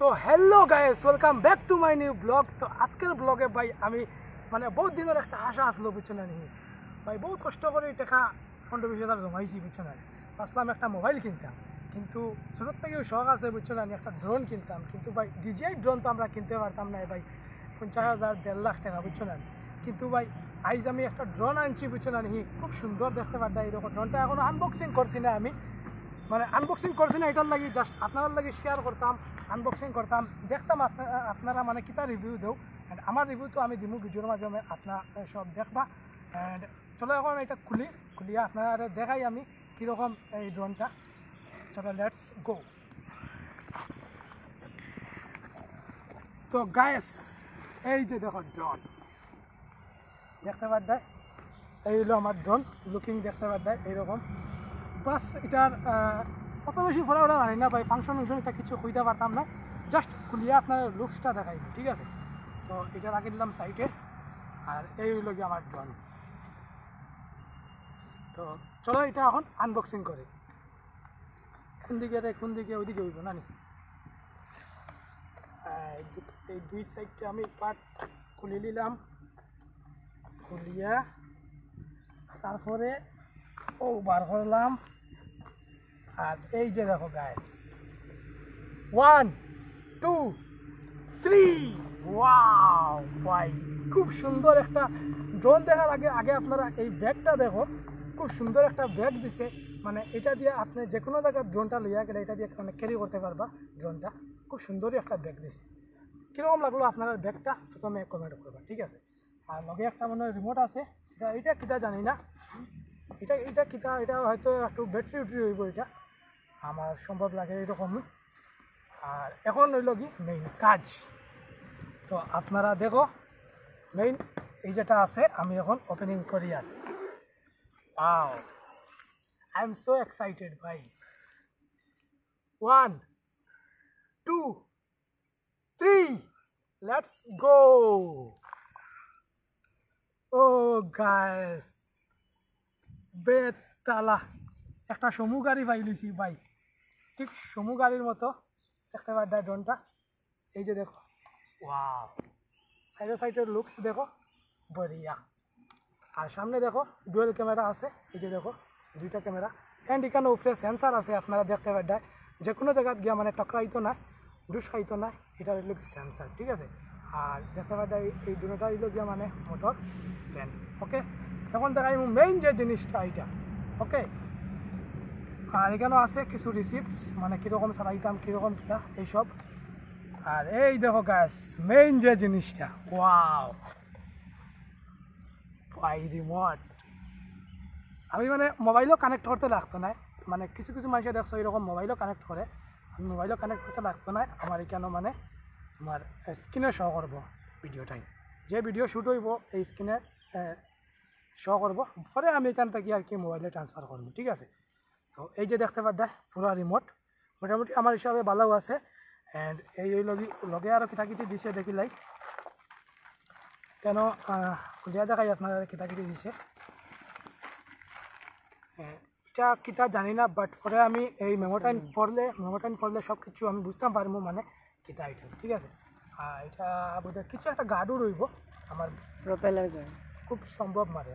তো hello guys, welcome back to my new blog. তো আজকের ব্লগে ভাই আমি মানে বহুত দিনের একটা আশা আসলো, বুঝছো না নি ভাই, বহুত কষ্ট করে টাকা 15-20 হাজার জমাইছি, বুঝছো না। ভাবলাম একটা মোবাইল কিনতাম, কিন্তু ছোটোর থেকেও শখ আছে, বুঝছো না, একটা ড্রোন কিনতাম। কিন্তু ভাই ডিজিআই ড্রোন তো আমরা কিনতে পারতাম না ভাই, 50,000 1.5 লাখ টাকা, বুঝছো না। কিন্তু ভাই আইজ আমি একটা ড্রোন আনছি, বুঝছো না নি, খুব সুন্দর দেখতে পারতাম। এরকম ড্রোনটা এখনো আনবক্সিং করছি না আমি, মানে আনবক্সিং করছি না, এটার লাগি জাস্ট আপনার লাগি শেয়ার করতাম, আনবক্সিং করতাম, দেখতাম আপনারা মানে কিতা রিভিউ দেও। অ্যান্ড আমার রিভিউ তো আমি দিমু ভিডিওর মাধ্যমে, আপনার সব দেখবা। অ্যান্ড চলো এখন এটা খুলিয়া আপনারা দেখাই আমি কীরকম এই ড্রোনটা। চলো লেটস গো। তো গাইস, এই যে দেখো ড্রোন দেখতে পারদায়, এই হলো আমার ড্রোন লুকিং, দেখতে পারদায় এইরকম। বাস এটার অত বেশি ফোরা ওরা জানি না ভাই, ফাংশন এটা কিছু হইতে পারতাম না, জাস্ট খুলিয়ে আপনার লুকসটা দেখাই, ঠিক আছে। তো এটা রাখি দিলাম সাইডে, আর এই হইল গিয়ে আমার ড্রোন। তো চলো এটা এখন আনবক্সিং করে। কোন দিকে ওইদিকে হইব না নি। এই দুই সাইডটা আমি পার্ট খুলে নিলাম, খুলিয়া তারপরে ও বার করলাম। আর এই যে দেখো গাইস, 1 2 3, ওয়াও ভাই, খুব সুন্দর একটা ড্রোন। দেখার আগে আপনারা এই ব্যাগটা দেখো, খুব সুন্দর একটা ব্যাগ দিছে। মানে এটা দিয়ে আপনি যে কোনো জায়গায় ড্রোনটা লইয়া গেলে এটা দিয়ে মানে ক্যারি করতে পারবা ড্রোনটা। খুব সুন্দরই একটা ব্যাগ দিছে। কীরকম লাগলো আপনারা ব্যাগটা প্রথমে কমেন্ট করবা, ঠিক আছে। আর লগে একটা মনে রিমোট আছে, এটা কিতা জানি না, এটা কিতা, এটা হয়তো একটু ব্যাটারি হইব, এটা আমার সম্ভব লাগে এরকম। আর এখন হইল কি মেইন কাজ, তো আপনারা দেখো মেইন এই যেটা আছে, আমি এখন ওপেনিং করি। আর wow, I am so excited ভাই। 1 2 3, লেটস গো। ও গাইস, বেতালা একটা সমু গাড়ি পাইলিছি ভাই, ঠিক সমু গাড়ির মতো দেখতে পারদায় ড্রোনটা। এই যে দেখো, ওয়াও, সাইডের লুকস দেখো, বঢ়িয়া। আর সামনে দেখো ডুয়েল ক্যামেরা আছে, এই যে দেখো দুইটা ক্যামেরা। অ্যান্ড এখানে উপরে সেন্সার আছে, আপনারা দেখতে পারদায় যে কোনো জায়গায় গিয়া মানে টকরাইতো না, ডুস খাইতো না, এটা হইল কি সেন্সার, ঠিক আছে। আর দেখতে পারদায় এই দুটোটা হইল গিয়া মানে মোটর ফ্যান। ওকে, এখন দেখাই মেইন যে জিনিসটা এইটা। ওকে, আর এখানেও আছে কিছু রিসিপ্টস, মানে কীরকম চালাইতাম, কীরকম কিতা এইসব। আর এই দেখো গাইস, মেইন যে জিনিসটা, ওয়াও ভাই, রিমোট। আমি মানে মোবাইলও কানেক্ট করতে লাগতো না, মানে কিছু মানুষে দেখছো এরকম মোবাইলও কানেক্ট করে, আমি মোবাইলও কানেক্ট করতে লাগতো না। আমার এখানে মানে আমার স্ক্রিনে শো করবো ভিডিওটাই, যে ভিডিও শ্যুট হইব এই স্ক্রিনে শো করবো, পরে আমি এখান থেকে আর কি মোবাইলে ট্রান্সফার করবো, ঠিক আছে। তো এই যে দেখতে পারদা পুরো রিমোট, মোটামুটি আমার হিসাবে ভালো আছে। অ্যান্ড এই লগে আরও কিতাকিটি দিছে, দেখিলাই কেন খুলিয়া দেখাই আপনারা কিতাকিটি দিছে। এটা কিতা জানি না, বাট পরে আমি এই মেমোটাইন পড়লে সব কিছু আমি বুঝতে পারবো, মানে কিতা এটা, ঠিক আছে। আর এটা বোধহয় কিছু একটা গার্ডও রইব, আমার প্রোপেলার গার্ড খুব সম্ভব মারে।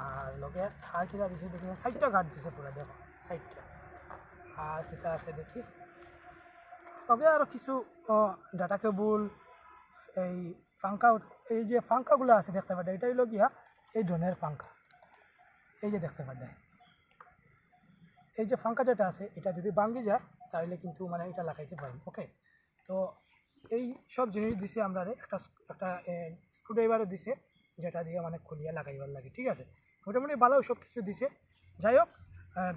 আর লগে আর কিতা দিছে দেখি, সাইডটা গার্ড দিছে পুরো, দেখো সাইডটা। আর কিতা আছে দেখি, লগে আরও কিছু ডাটা কেবল, এই পাঙ্খা, এই যে পাঙ্খাগুলো আছে দেখতে পারে, এটাই হলো গিয়া এই ড্রোনের পাঙ্খা। এই যে দেখতে পারে, এই যে পাঙ্খা যেটা আছে, এটা যদি ভাঙ্গি যায় তাহলে কিন্তু মানে এটা লাগাইতে পারি। ওকে, তো এই সব জিনিস দিছে আমরা, একটা স্ক্রুড্রাইভারও দিছে, যেটা দিয়ে মানে খুলিয়া লাগাইবার লাগে, ঠিক আছে। মোটামুটি ভালো সব কিছু দিছে। যাই হোক,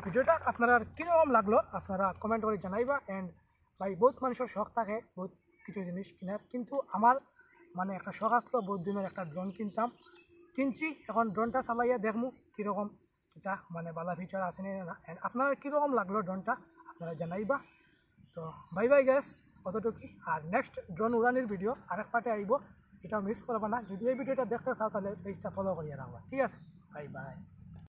ভিডিওটা আপনারা কীরকম লাগলো আপনারা কমেন্ট করে জানাইবা। অ্যান্ড ভাই বহুত মানুষের শখ থাকে বহুত কিছু জিনিস কেনার, কিন্তু আমার মানে একটা শখ আসলো বহুত দিনের, একটা ড্রোন কিনছি। এখন ড্রোনটা চালাইয়া দেখমু কীরকম কিতা, মানে ভালো ফিচার আছে না। অ্যান্ড আপনারা কীরকম লাগলো ড্রোনটা আপনারা জানাইবা। তো বাই বাই গ্যাস, অতটুকুই। আর নেক্সট ড্রোন উড়ানির ভিডিও আরেক পার্টে আইব, এটা মিস করবা না। যদি এই ভিডিওটা দেখতে চাও তাহলে পেজটা ফলো করিয়া রাখবা, ঠিক আছে। Bye bye.